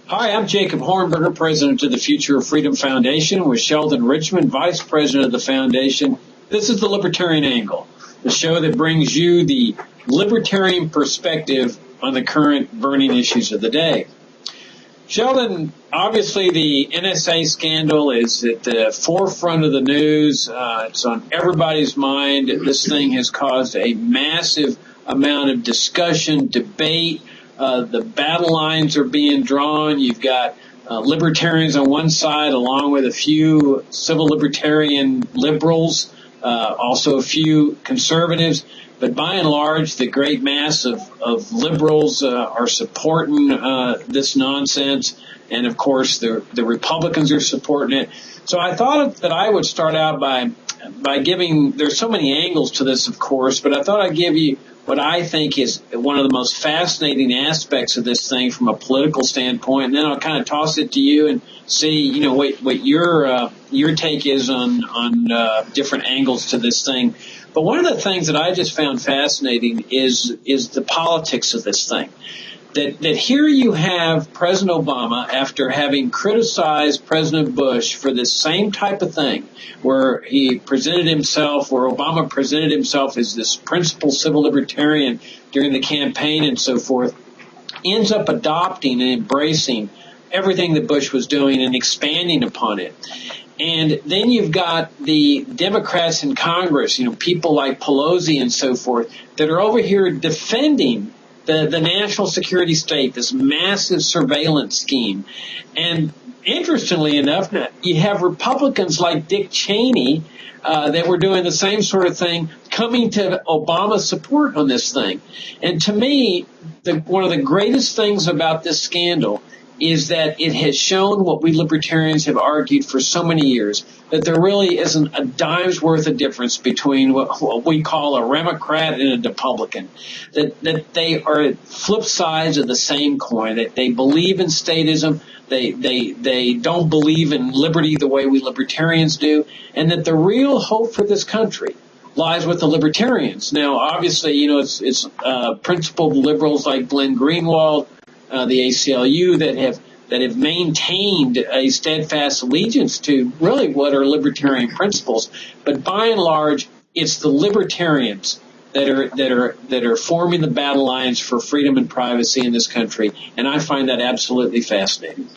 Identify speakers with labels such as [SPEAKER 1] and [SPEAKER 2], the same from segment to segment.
[SPEAKER 1] Hi, I'm Jacob Hornberger, president of the Future of Freedom Foundation, with Sheldon Richmond, vice president of the foundation. This is the Libertarian Angle, the show that brings you the libertarian perspective on the current burning issues of the day. Sheldon, obviously the NSA scandal is at the forefront of the news. It's on everybody's mind. This thing has caused a massive amount of discussion, debate. The battle lines are being drawn. You've got libertarians on one side, along with a few civil libertarian liberals, also a few conservatives. But by and large, the great mass of liberals are supporting this nonsense. And, of course, the Republicans are supporting it. So I thought that I would start out by giving – there's so many angles to this, of course, but I thought I'd give you what I think is one of the most fascinating aspects of this thing from a political standpoint. And then I'll kind of toss it to you and see, what your take is on different angles to this thing. But one of the things that I just found fascinating is the politics of this thing. That here you have President Obama, after having criticized President Bush for this same type of thing, where Obama presented himself as this principled civil libertarian during the campaign and so forth, ends up adopting and embracing everything that Bush was doing and expanding upon it. And then you've got the Democrats in Congress, people like Pelosi and so forth, that are over here defending the national security state, this massive surveillance scheme. And interestingly enough, you have Republicans like Dick Cheney that were doing the same sort of thing, coming to Obama's support on this thing. And to me, one of the greatest things about this scandal is that it has shown what we libertarians have argued for so many years, that there really isn't a dime's worth of difference between what we call a Democrat and a Republican, that they are flip sides of the same coin, that they believe in statism, they don't believe in liberty the way we libertarians do, and that the real hope for this country lies with the libertarians. Now, obviously, it's principled liberals like Glenn Greenwald, the ACLU, that have maintained a steadfast allegiance to really what are libertarian principles. But by and large, it's the libertarians that are forming the battle lines for freedom and privacy in this country, and I find that absolutely fascinating.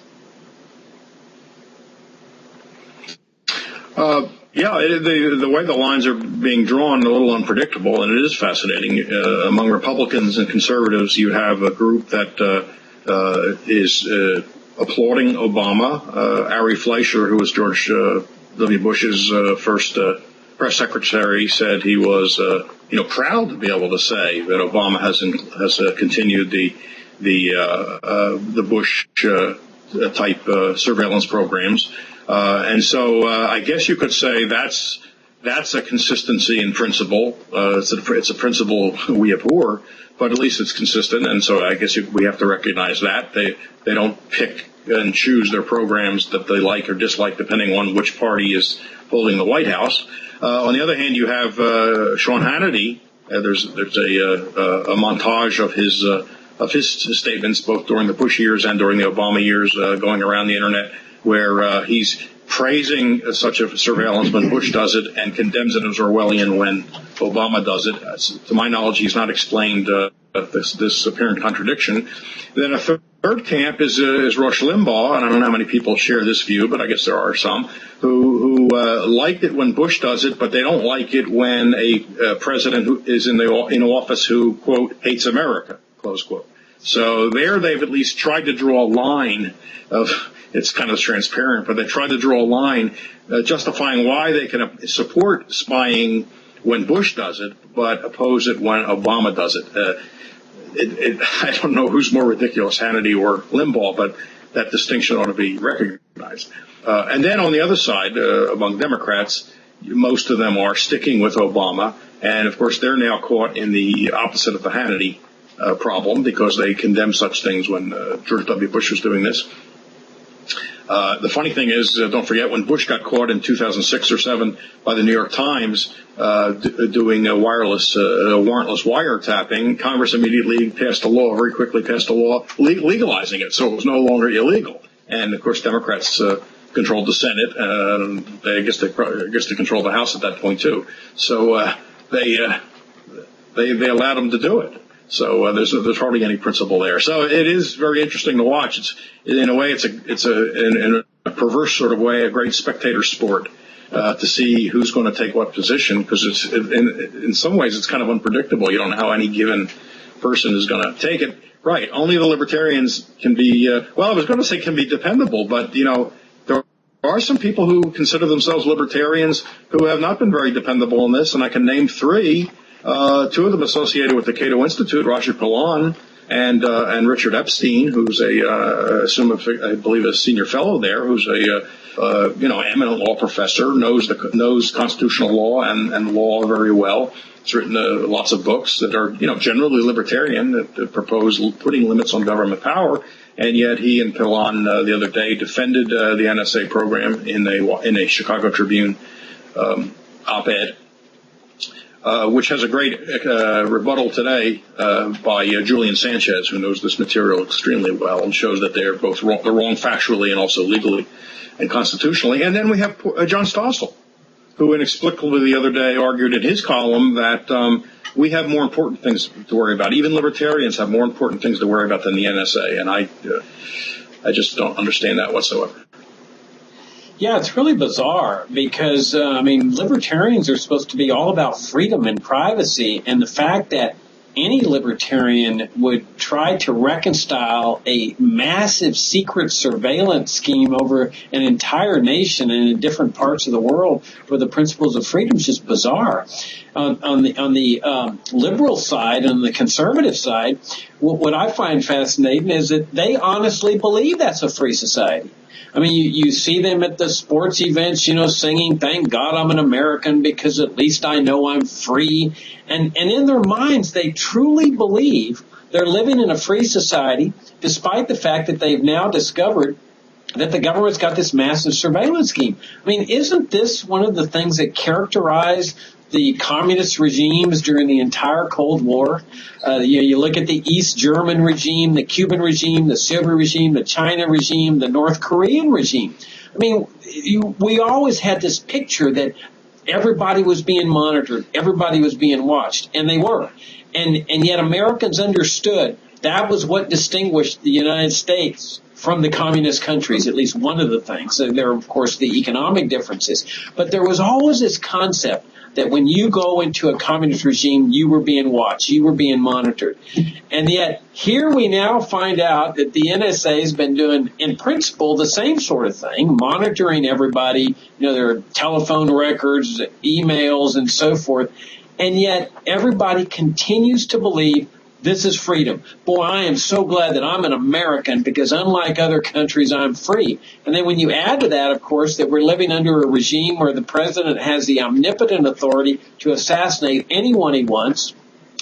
[SPEAKER 2] The way the lines are being drawn a little unpredictable, and it is fascinating. Among Republicans and conservatives, you have a group that is applauding Obama. Ari Fleischer, who was George W. Bush's first press secretary, said he was proud to be able to say that Obama has continued the Bush type surveillance programs. And so I guess you could say that's a consistency in principle. It's a principle we abhor, but at least it's consistent. And so I guess we have to recognize that they don't pick and choose their programs that they like or dislike depending on which party is holding the White House. On the other hand, you have Sean Hannity. There's a montage of his statements both during the Bush years and during the Obama years going around the internet, where he's praising such a surveillance when Bush does it and condemns it as Orwellian when Obama does it. To my knowledge, he's not explained this apparent contradiction. Then a third camp is Rush Limbaugh, and I don't know how many people share this view, but I guess there are some who like it when Bush does it, but they don't like it when a president who is in office who, quote, hates America, close quote. So there they've at least tried to draw a line of, it's kind of transparent, but they tried to draw a line justifying why they can support spying when Bush does it, but oppose it when Obama does it. I don't know who's more ridiculous, Hannity or Limbaugh, but that distinction ought to be recognized. And then on the other side, among Democrats, most of them are sticking with Obama. And, of course, they're now caught in the opposite of the Hannity problem because they condemn such things when George W. Bush was doing this. The funny thing is, don't forget when Bush got caught in 2006 or 7 by the New York Times doing a warrantless wiretapping, Congress immediately very quickly passed a law legalizing it, so it was no longer illegal. And of course, Democrats controlled the Senate. I guess they controlled the House at that point too. So they allowed them to do it. So there's hardly any principle there. So it is very interesting to watch. It's in a way it's in a perverse sort of way a great spectator sport to see who's going to take what position, because it's in some ways it's kind of unpredictable. You don't know how any given person is going to take it. Right. Only the libertarians can be. I was going to say can be dependable, but there are some people who consider themselves libertarians who have not been very dependable in this, and I can name 3. 2 of them associated with the Cato Institute, Roger Pilon and Richard Epstein, who's I believe a senior fellow there, who's eminent law professor, knows constitutional law and law very well. He's written lots of books that are generally libertarian, that propose putting limits on government power. And yet he and Pilon the other day defended the NSA program in a Chicago Tribune op-ed. Which has a great rebuttal today by Julian Sanchez, who knows this material extremely well and shows that they're both wrong factually and also legally and constitutionally. And then we have John Stossel, who inexplicably the other day argued in his column that we have more important things to worry about. Even libertarians have more important things to worry about than the NSA, and I just don't understand that whatsoever.
[SPEAKER 1] Yeah, it's really bizarre because, libertarians are supposed to be all about freedom and privacy, and the fact that any libertarian would try to reconcile a massive secret surveillance scheme over an entire nation and in different parts of the world for the principles of freedom is just bizarre. On the liberal side, on the conservative side, what I find fascinating is that they honestly believe that's a free society. I mean, you see them at the sports events, singing, "Thank God I'm an American because at least I know I'm free." And in their minds, they truly believe they're living in a free society, despite the fact that they've now discovered that the government's got this massive surveillance scheme. I mean, isn't this one of the things that characterized the communist regimes during the entire Cold War? You look at the East German regime, the Cuban regime, the Soviet regime, the China regime, the North Korean regime. I mean, we always had this picture that everybody was being monitored, everybody was being watched, and they were. And yet Americans understood that was what distinguished the United States from the communist countries, at least one of the things. There are, of course, the economic differences. But there was always this concept that when you go into a communist regime, you were being watched, you were being monitored. And yet, here we now find out that the NSA has been doing, in principle, the same sort of thing, monitoring everybody, their telephone records, emails, and so forth. And yet, everybody continues to believe this is freedom. Boy, I am so glad that I'm an American because unlike other countries, I'm free. And then when you add to that, of course, that we're living under a regime where the president has the omnipotent authority to assassinate anyone he wants,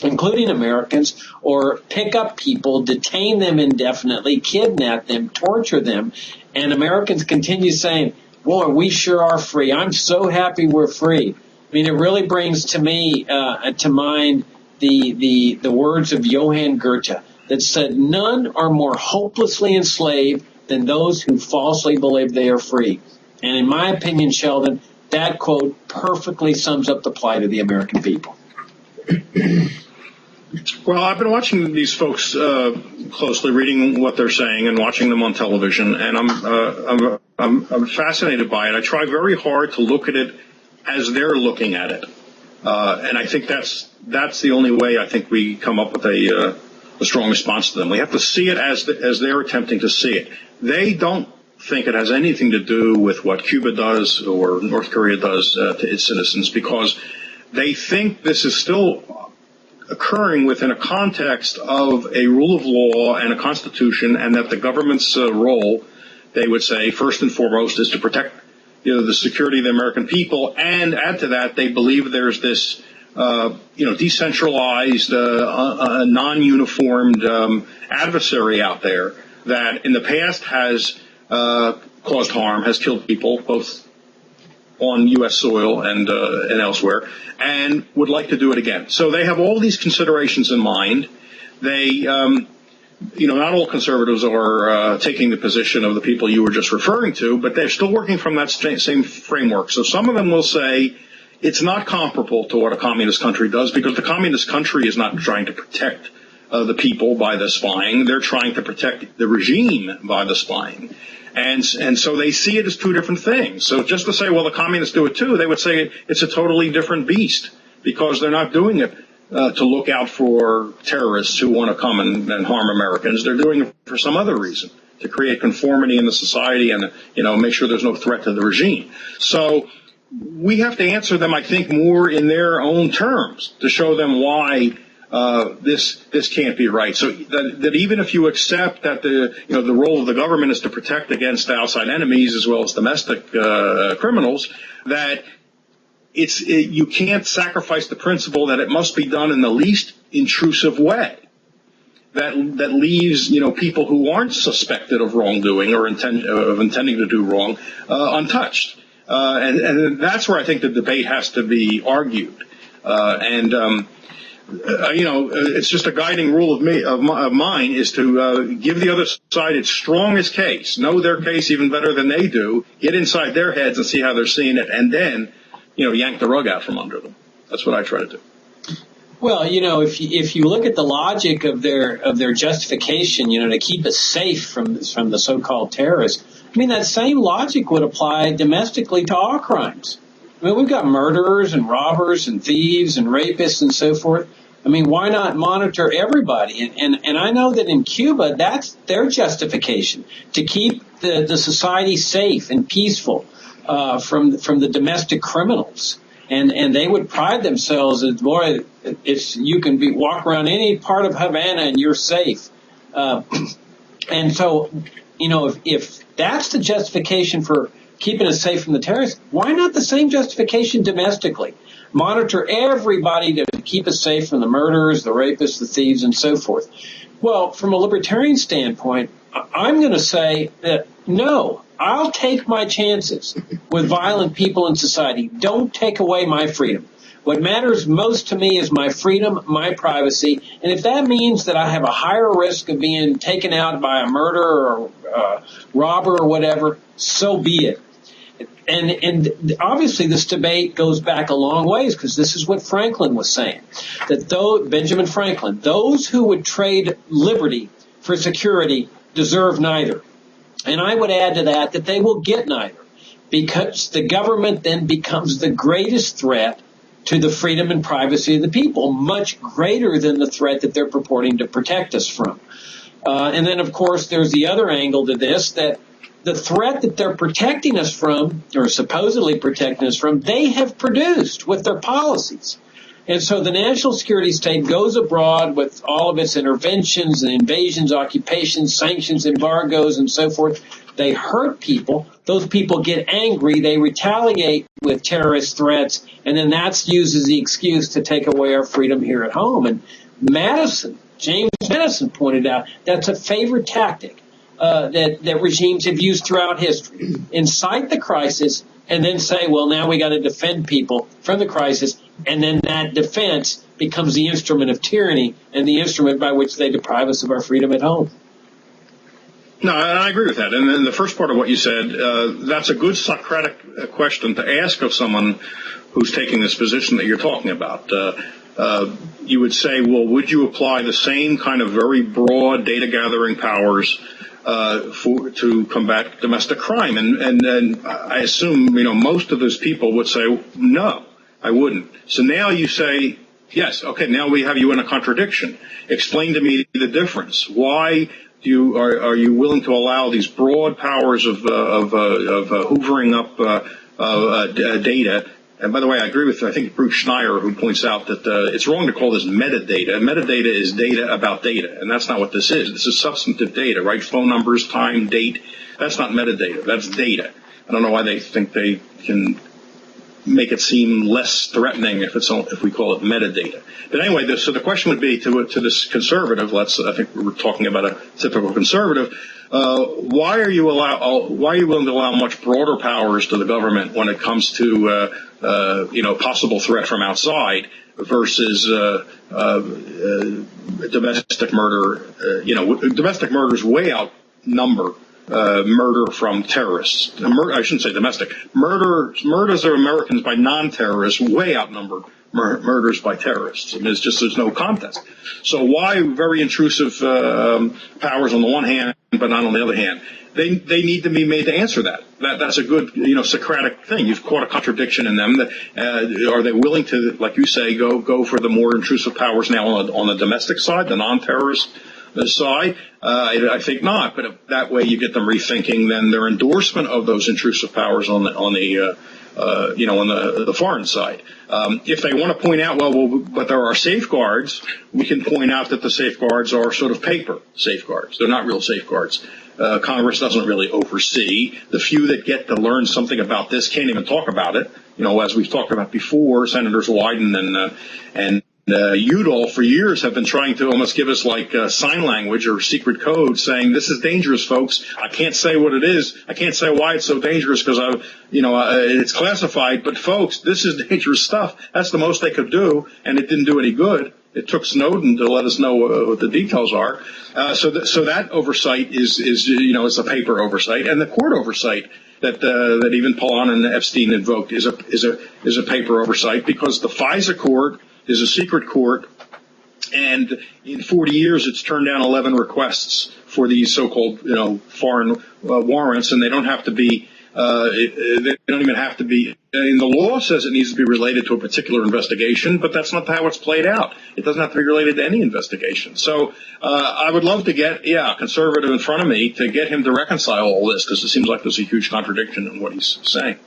[SPEAKER 1] including Americans, or pick up people, detain them indefinitely, kidnap them, torture them, and Americans continue saying, boy, we sure are free. I'm so happy we're free. I mean, it really brings to me to mind the words of Johann Goethe that said, none are more hopelessly enslaved than those who falsely believe they are free. And in my opinion, Sheldon, that quote perfectly sums up the plight of the American people.
[SPEAKER 2] Well, I've been watching these folks closely, reading what they're saying and watching them on television, and I'm fascinated by it. I try very hard to look at it as they're looking at it. And I think that's the only way I think we come up with a strong response to them. We have to see it as they're attempting to see it. They don't think it has anything to do with what Cuba does or North Korea does to its citizens, because they think this is still occurring within a context of a rule of law and a constitution, and that the government's role, they would say, first and foremost, is to protect the security of the American people, and add to that, they believe there's this, decentralized, non-uniformed adversary out there that in the past has caused harm, has killed people, both on U.S. soil and elsewhere, and would like to do it again. So they have all these considerations in mind. They, not all conservatives are taking the position of the people you were just referring to, but they're still working from that same framework. So some of them will say it's not comparable to what a communist country does, because the communist country is not trying to protect the people by the spying. They're trying to protect the regime by the spying. And so they see it as two different things. So just to say, well, the communists do it too, they would say it's a totally different beast, because they're not doing it to look out for terrorists who want to come and harm Americans. They're doing it for some other reason, to create conformity in the society and, make sure there's no threat to the regime. So we have to answer them, I think, more in their own terms to show them why this can't be right. So that even if you accept that the role of the government is to protect against outside enemies as well as domestic criminals, that you can't sacrifice the principle that it must be done in the least intrusive way. That leaves people who aren't suspected of wrongdoing or of intending to do wrong untouched, and that's where I think the debate has to be argued. It's just a guiding rule of mine is to give the other side its strongest case, know their case even better than they do, get inside their heads and see how they're seeing it, and then yank the rug out from under them. That's what I try to do.
[SPEAKER 1] Well, if you look at the logic of their justification, to keep us safe from the so-called terrorists, I mean, that same logic would apply domestically to all crimes. I mean, we've got murderers and robbers and thieves and rapists and so forth. I mean, why not monitor everybody? And I know that in Cuba, that's their justification, to keep the society safe and peaceful from the domestic criminals. And they would pride themselves as, boy, you can walk around any part of Havana and you're safe. And so, if that's the justification for keeping us safe from the terrorists, why not the same justification domestically? Monitor everybody to keep us safe from the murderers, the rapists, the thieves, and so forth. Well, from a libertarian standpoint, I'm going to say that no, I'll take my chances with violent people in society. Don't take away my freedom. What matters most to me is my freedom, my privacy, and if that means that I have a higher risk of being taken out by a murderer or robber or whatever, so be it. And obviously this debate goes back a long ways, because this is what Franklin was saying, that Benjamin Franklin, those who would trade liberty for security deserve neither. And I would add to that they will get neither, because the government then becomes the greatest threat to the freedom and privacy of the people, much greater than the threat that they're purporting to protect us from. And then, of course, there's the other angle to this, that the threat that they're protecting us from, or supposedly protecting us from, they have produced with their policies. And so the national security state goes abroad with all of its interventions and invasions, occupations, sanctions, embargoes, and so forth. They hurt people. Those people get angry. They retaliate with terrorist threats, and then that's used as the excuse to take away our freedom here at home. And James Madison pointed out that's a favorite tactic that regimes have used throughout history. Incite the crisis and then say, well, now we got to defend people from the crisis, and then that defense becomes the instrument of tyranny and the instrument by which they deprive us of our freedom at home.
[SPEAKER 2] No, I agree with that. And then the first part of what you said, that's a good Socratic question to ask of someone who's taking this position that you're talking about. You would say, well, would you apply the same kind of very broad data gathering powers to combat domestic crime? And I assume, most of those people would say, no, I wouldn't. So now you say, yes, okay, now we have you in a contradiction. Explain to me the difference. Why are you willing to allow these broad powers of hoovering up data? And by the way, I agree with, I think, Bruce Schneier, who points out that it's wrong to call this metadata. Metadata is data about data, and that's not what this is. This is substantive data, right? Phone numbers, time, date. That's not metadata. That's data. I don't know why they think they can make it seem less threatening if we call it metadata. But anyway, so the question would be to this conservative. I think we're talking about a typical conservative. why are you willing to allow much broader powers to the government when it comes to possible threat from outside versus domestic murder? Domestic murders way outnumber murder from terrorists. I shouldn't say domestic. Murders of Americans by non-terrorists way outnumber murders by terrorists. I mean, there's no contest. So why very intrusive powers on the one hand, but not on the other hand? They need to be made to answer that. That's a good, Socratic thing. You've caught a contradiction in them. Are they willing to, like you say, go for the more intrusive powers now on the domestic side, the non-terrorist side? I think not. But that way you get them rethinking then their endorsement of those intrusive powers on the foreign side. If they want to point out, but there are safeguards, we can point out that the safeguards are sort of paper safeguards. They're not real safeguards. Congress doesn't really oversee. The few that get to learn something about this can't even talk about it. As we've talked about before, Senators Wyden and Udall for years have been trying to almost give us like sign language or secret code saying this is dangerous, folks. I can't say what it is. I can't say why it's so dangerous because it's classified. But folks, this is dangerous stuff. That's the most they could do, and it didn't do any good. It took Snowden to let us know what the details are. So that oversight is a paper oversight, and the court oversight that even Paulhan and Epstein invoked is a paper oversight because the FISA court is a secret court, and in 40 years it's turned down 11 requests for these so-called foreign warrants, and they don't have to be. They don't even have to be. And the law says it needs to be related to a particular investigation, but that's not how it's played out. It doesn't have to be related to any investigation. So I would love to get a conservative in front of me to get him to reconcile all this, because it seems like there's a huge contradiction in what he's saying.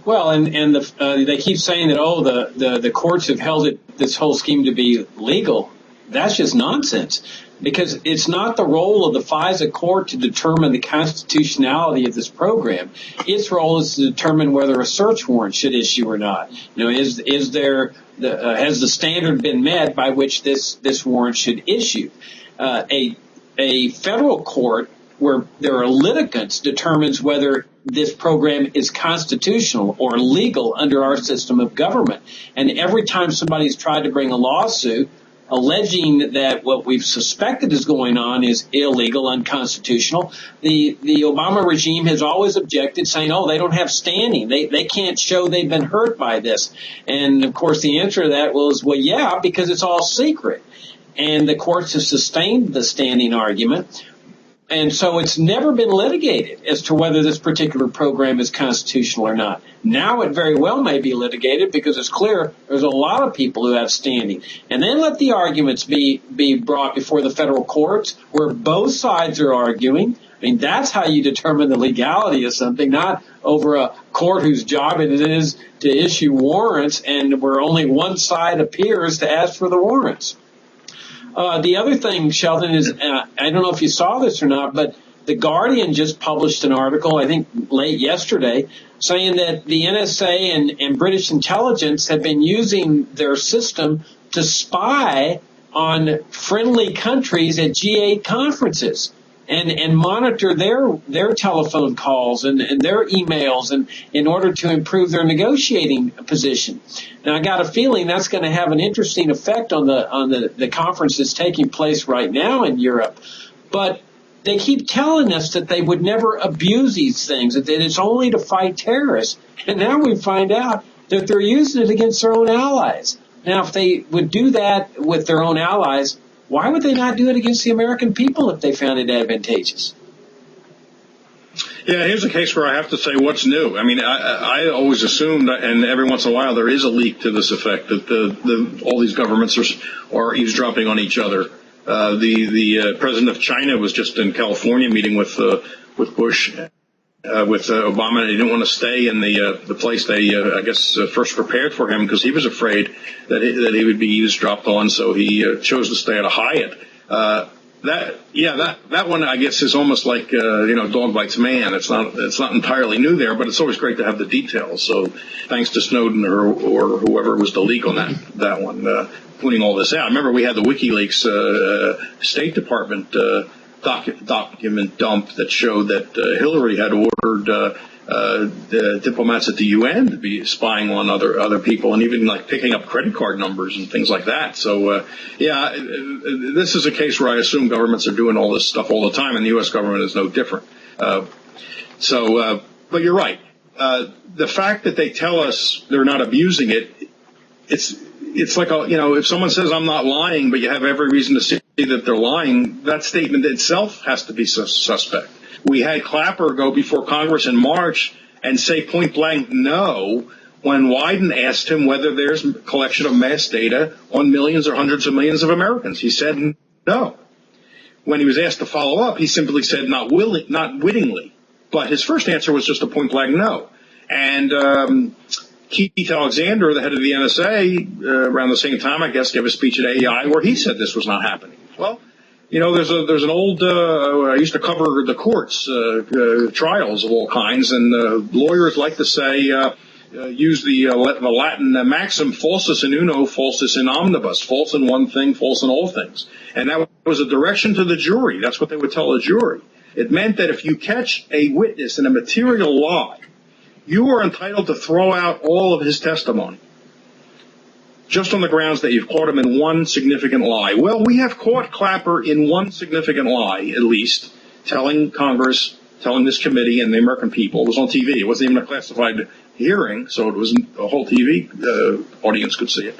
[SPEAKER 1] Well, and they keep saying that the courts have held this whole scheme to be legal. That's just nonsense, because it's not the role of the FISA court to determine the constitutionality of this program. Its role is to determine whether a search warrant should issue or not. Has the standard been met by which this warrant should issue? A federal court where there are litigants determines whether this program is constitutional or legal under our system of government. And every time somebody's tried to bring a lawsuit alleging that what we've suspected is going on is illegal, unconstitutional, the Obama regime has always objected, saying, they don't have standing. They can't show they've been hurt by this. And, of course, the answer to that was, yeah, because it's all secret. And the courts have sustained the standing argument. And so it's never been litigated as to whether this particular program is constitutional or not. Now it very well may be litigated because it's clear there's a lot of people who have standing. And then let the arguments be brought before the federal courts where both sides are arguing. I mean, that's how you determine the legality of something, not over a court whose job it is to issue warrants and where only one side appears to ask for the warrants. The other thing, Sheldon, is I don't know if you saw this or not, but The Guardian just published an article, I think late yesterday, saying that the NSA and British intelligence have been using their system to spy on friendly countries at G8 conferences and monitor their telephone calls and their emails and in order to improve their negotiating position. Now, I got a feeling that's going to have an interesting effect on the conference that's taking place right now in Europe. But they keep telling us that they would never abuse these things, that it's only to fight terrorists. And now we find out that they're using it against their own allies. Now, if they would do that with their own allies, why would they not do it against the American people if they found it advantageous?
[SPEAKER 2] Yeah, here's a case where I have to say what's new. I mean, I always assumed, and every once in a while there is a leak to this effect, that all these governments are eavesdropping on each other. The president of China was just in California meeting with Bush, with Obama. He didn't want to stay in the place they, I guess, first prepared for him because he was afraid that he would be eavesdropped on. So he chose to stay at a Hyatt. That one, I guess, is almost like dog bites man. It's not entirely new there, but it's always great to have the details. So thanks to Snowden or whoever was the leak on that one, putting all this out. I remember we had the WikiLeaks State Department document dump that showed that Hillary had ordered the diplomats at the UN to be spying on other people, and even like picking up credit card numbers and things like that. So this is a case where I assume governments are doing all this stuff all the time, and the U.S. government is no different. But you're right. The fact that they tell us they're not abusing it, it's like if someone says I'm not lying, but you have every reason to see that they're lying, that statement itself has to be suspect. We had Clapper go before Congress in March and say point blank no when Wyden asked him whether there's a collection of mass data on millions or hundreds of millions of Americans. He said no. When he was asked to follow up, he simply said not wittingly. But his first answer was just a point blank no. And Keith Alexander, the head of the NSA, around the same time, I guess, gave a speech at AEI where he said this was not happening. Well, there's an old, I used to cover the courts, trials of all kinds, and lawyers like to say, use the Latin maxim, falsus in uno, falsus in omnibus, false in one thing, false in all things. And that was a direction to the jury. That's what they would tell a jury. It meant that if you catch a witness in a material lie, you are entitled to throw out all of his testimony, just on the grounds that you've caught him in one significant lie. Well, we have caught Clapper in one significant lie, at least, telling Congress, telling this committee and the American people. It was on TV. It wasn't even a classified hearing, so it wasn't a whole TV audience could see it,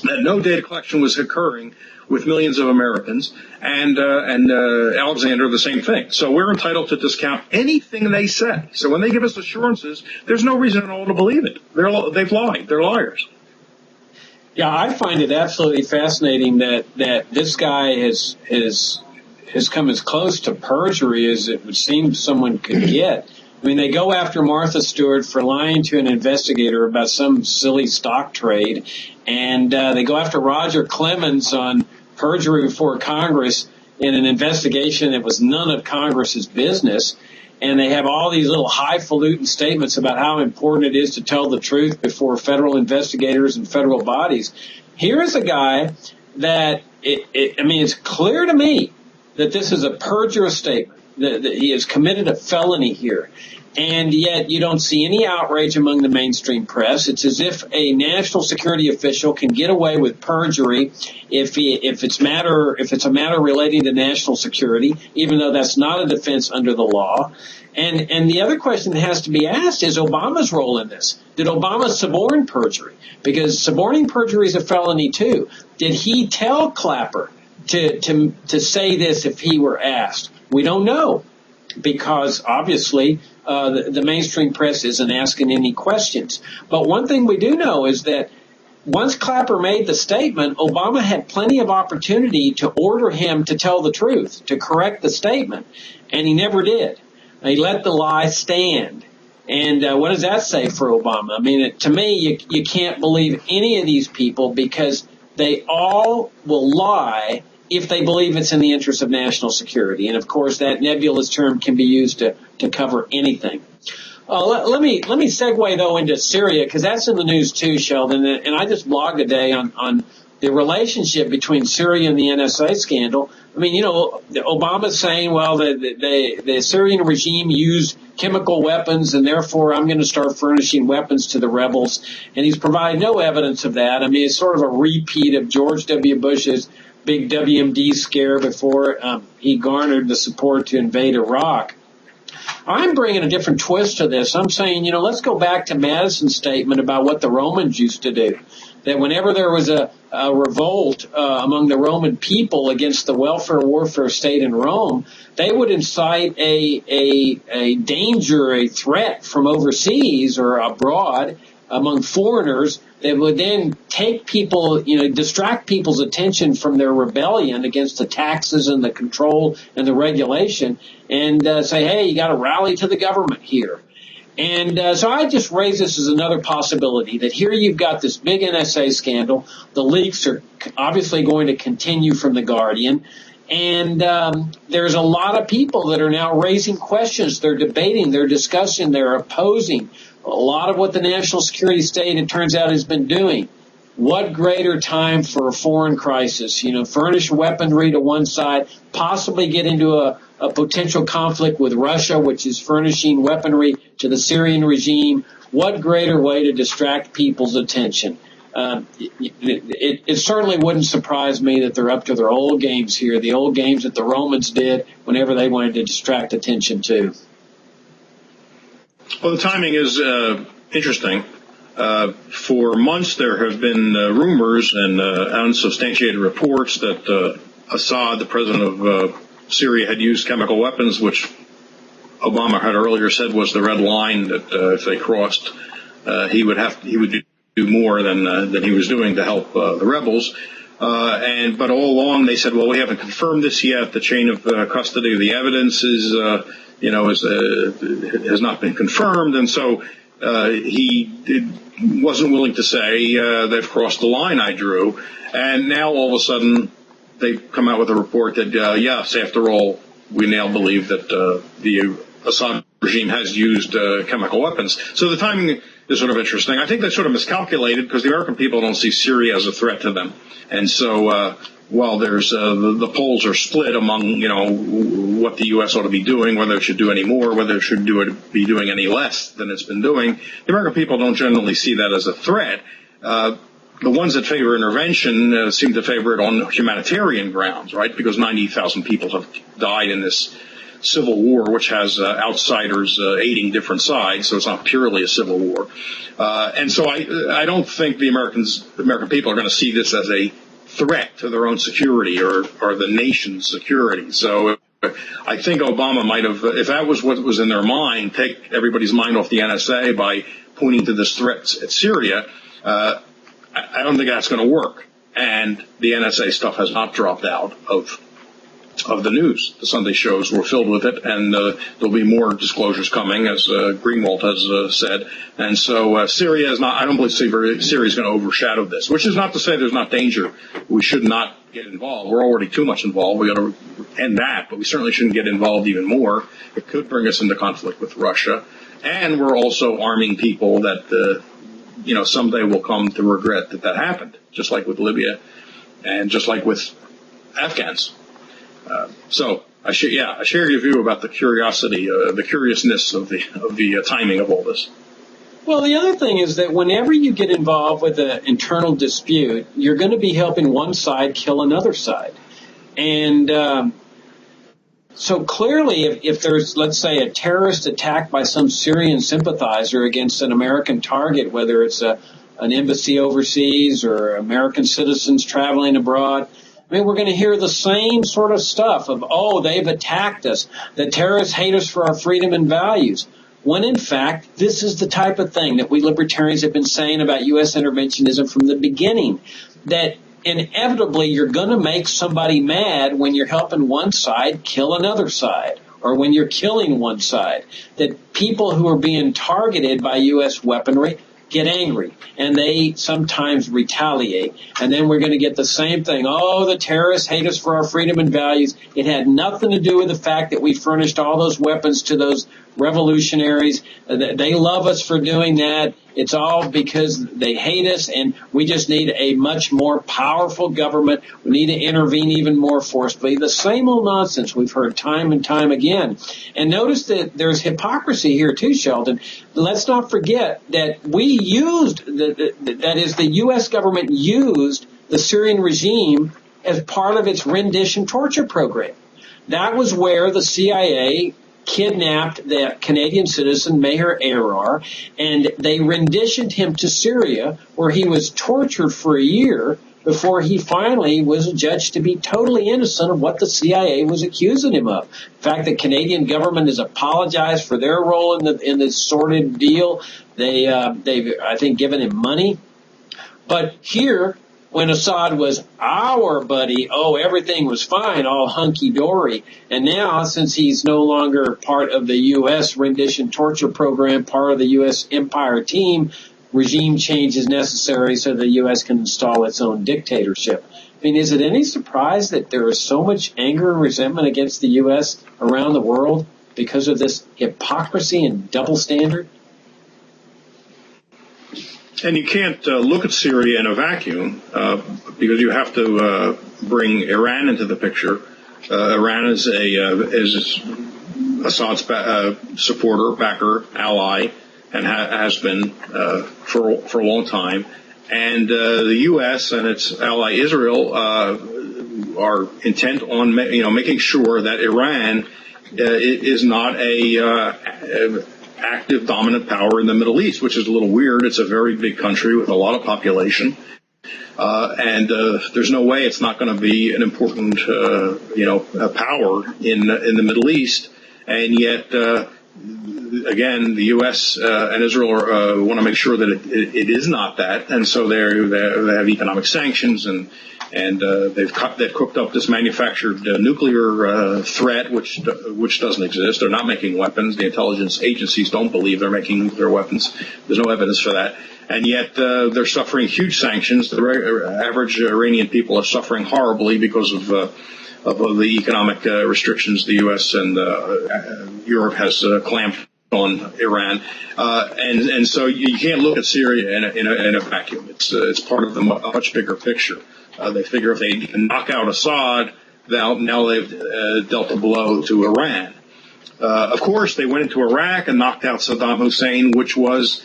[SPEAKER 2] that no data collection was occurring with millions of Americans, and Alexander the same thing. So we're entitled to discount anything they say. So when they give us assurances, there's no reason at all to believe it. They've lied. They're liars.
[SPEAKER 1] Yeah, I find it absolutely fascinating that this guy has come as close to perjury as it would seem someone could get. I mean, they go after Martha Stewart for lying to an investigator about some silly stock trade, and they go after Roger Clemens on perjury before Congress in an investigation that was none of Congress's business. And they have all these little highfalutin statements about how important it is to tell the truth before federal investigators and federal bodies. Here is a guy that, it's clear to me that this is a perjurous statement, that he has committed a felony here. And yet you don't see any outrage among the mainstream press. It's as if a national security official can get away with perjury if it's a matter relating to national security, even though that's not a defense under the law. And the other question that has to be asked is Obama's role in this. Did Obama suborn perjury? Because suborning perjury is a felony too. Did he tell Clapper to say this if he were asked? We don't know, because obviously the mainstream press isn't asking any questions. But one thing we do know is that once Clapper made the statement, Obama had plenty of opportunity to order him to tell the truth, to correct the statement, and he never did. He let the lie stand. And what does that say for Obama? I mean, to me, you can't believe any of these people, because they all will lie if they believe it's in the interest of national security. And, of course, that nebulous term can be used to cover anything. Let me segue, though, into Syria, because that's in the news too, Sheldon. And I just blogged today on the relationship between Syria and the NSA scandal. I mean, Obama's saying, well, the Syrian regime used chemical weapons, and therefore I'm going to start furnishing weapons to the rebels. And he's provided no evidence of that. I mean, it's sort of a repeat of George W. Bush's big WMD scare before he garnered the support to invade Iraq. I'm bringing a different twist to this. I'm saying, let's go back to Madison's statement about what the Romans used to do. That whenever there was a revolt among the Roman people against the welfare warfare state in Rome, they would incite a danger, a threat from overseas or abroad among foreigners that would then take people, distract people's attention from their rebellion against the taxes and the control and the regulation, and say, hey, you got to rally to the government here. And so I just raise this as another possibility, that here you've got this big NSA scandal. The leaks are obviously going to continue from The Guardian. And there's a lot of people that are now raising questions. They're debating, they're discussing, they're opposing a lot of what the national security state, it turns out, has been doing. What greater time for a foreign crisis? Furnish weaponry to one side, possibly get into a potential conflict with Russia, which is furnishing weaponry to the Syrian regime. What greater way to distract people's attention? It certainly wouldn't surprise me that they're up to their old games here, the old games that the Romans did whenever they wanted to distract attention too.
[SPEAKER 2] Well, the timing is interesting. For months there have been rumors and unsubstantiated reports that Assad, the president of Syria, had used chemical weapons, which Obama had earlier said was the red line that if they crossed, he would do more than he was doing to help the rebels. But all along they said, well, we haven't confirmed this yet. The chain of custody of the evidence has not been confirmed, and so he wasn't willing to say they've crossed the line I drew. And now all of a sudden they've come out with a report that yes, after all, we now believe that the Assad regime has used chemical weapons. So the timing is sort of interesting. I think that's sort of miscalculated because the American people don't see Syria as a threat to them. And so while there's the polls are split among what the U.S. ought to be doing, whether it should do any more, whether it should be doing any less than it's been doing, the American people don't generally see that as a threat. The ones that favor intervention seem to favor it on humanitarian grounds, right? Because 90,000 people have died in this civil war, which has outsiders aiding different sides, so it's not purely a civil war. And so I don't think the American people are going to see this as a threat to their own security or the nation's security. So I think Obama might have, if that was what was in their mind, take everybody's mind off the NSA by pointing to this threat at Syria. I don't think that's going to work. And the NSA stuff has not dropped out of the news. The Sunday shows were filled with it, and there'll be more disclosures coming, as Greenwald has said. And so Syria is not, I don't believe Syria is going to overshadow this, which is not to say there's not danger. We should not get involved. We're already too much involved. We got to end that, but we certainly shouldn't get involved even more. It could bring us into conflict with Russia. And we're also arming people that, someday will come to regret that happened, just like with Libya and just like with Afghans. So I share your view about the curiousness of the timing of all this.
[SPEAKER 1] Well, the other thing is that whenever you get involved with an internal dispute, you're going to be helping one side kill another side. And so clearly, if there's, let's say, a terrorist attack by some Syrian sympathizer against an American target, whether it's an embassy overseas or American citizens traveling abroad, we're going to hear the same sort of stuff of, oh, they've attacked us. The terrorists hate us for our freedom and values. When, in fact, this is the type of thing that we libertarians have been saying about U.S. interventionism from the beginning, that inevitably you're going to make somebody mad when you're helping one side kill another side, or when you're killing one side. That people who are being targeted by U.S. weaponry get angry, and they sometimes retaliate. And then we're going to get the same thing. Oh, the terrorists hate us for our freedom and values. It had nothing to do with the fact that we furnished all those weapons to those revolutionaries. They love us for doing that. It's all because they hate us, and we just need a much more powerful government. We need to intervene even more forcefully. The same old nonsense we've heard time and time again. And notice that there's hypocrisy here too, Sheldon. Let's not forget that we used, that is, the U.S. government used the Syrian regime as part of its rendition torture program. That was where the CIA kidnapped the Canadian citizen Meher Arar, and they renditioned him to Syria, where he was tortured for a year before he finally was judged to be totally innocent of what the CIA was accusing him of. In fact, the Canadian government has apologized for their role in this sordid deal. They've, I think, given him money. But here, when Assad was our buddy, everything was fine, all hunky-dory. And now, since he's no longer part of the U.S. rendition torture program, part of the U.S. Empire team, regime change is necessary so the U.S. can install its own dictatorship. Is it any surprise that there is so much anger and resentment against the U.S. around the world because of this hypocrisy and double standard?
[SPEAKER 2] And you can't look at Syria in a vacuum because you have to bring Iran into the picture. Iran is Assad's supporter, backer, ally, and has been for a long time. And the U.S. and its ally Israel are intent on making sure that Iran is not a active dominant power in the Middle East, which is a little weird. It's a very big country with a lot of population, and there's no way it's not going to be an important power in the Middle East. And yet, again, the U.S. and Israel want to make sure that it is not that, and so they have economic sanctions, and they've cooked up this manufactured nuclear threat, which doesn't exist. They're not making weapons. The intelligence agencies don't believe they're making nuclear weapons. There's no evidence for that, and yet they're suffering huge sanctions. The average Iranian people are suffering horribly because of the economic restrictions the U.S. and Europe has clamped on Iran, and so you can't look at Syria in a vacuum. It's part of a much bigger picture. They figure if they can knock out Assad, now they've dealt a blow to Iran. Of course, they went into Iraq and knocked out Saddam Hussein, which was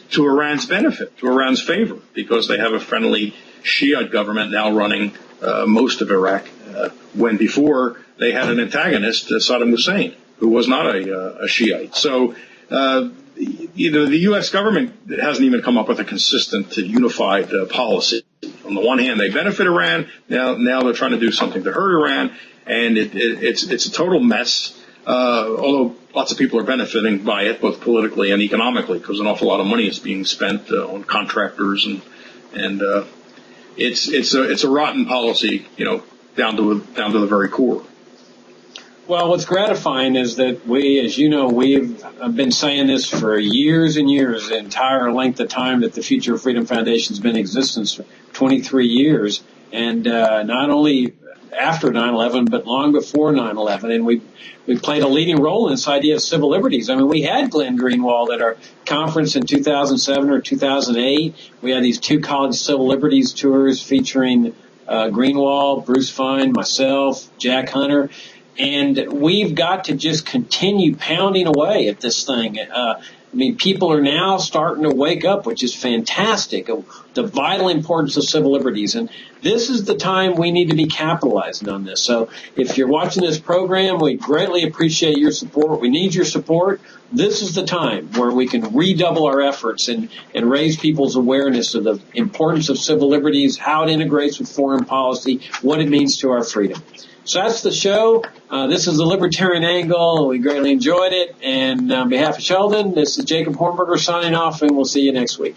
[SPEAKER 2] to Iran's benefit, to Iran's favor, because they have a friendly Shiite government now running most of Iraq, when before they had an antagonist, Saddam Hussein, who was not a Shiite. So, the U.S. government hasn't even come up with a consistent, unified policy. On the one hand, they benefit Iran. Now they're trying to do something to hurt Iran, and it's a total mess. Although lots of people are benefiting by it, both politically and economically, because an awful lot of money is being spent on contractors, and it's a rotten policy, down to the very core.
[SPEAKER 1] Well, what's gratifying is that we've been saying this for years and years, the entire length of time that the Future of Freedom Foundation has been in existence, for 23 years, and not only after 9/11, but long before 9/11, and we played a leading role in this idea of civil liberties. I mean, we had Glenn Greenwald at our conference in 2007 or 2008. We had these 2 college civil liberties tours featuring Greenwald, Bruce Fine, myself, Jack Hunter. And we've got to just continue pounding away at this thing. People are now starting to wake up, which is fantastic, of the vital importance of civil liberties. And this is the time we need to be capitalizing on this. So if you're watching this program, we greatly appreciate your support. We need your support. This is the time where we can redouble our efforts and raise people's awareness of the importance of civil liberties, how it integrates with foreign policy, what it means to our freedom. So that's the show. This is the Libertarian Angle. We greatly enjoyed it. And on behalf of Sheldon, this is Jacob Hornberger signing off, and we'll see you next week.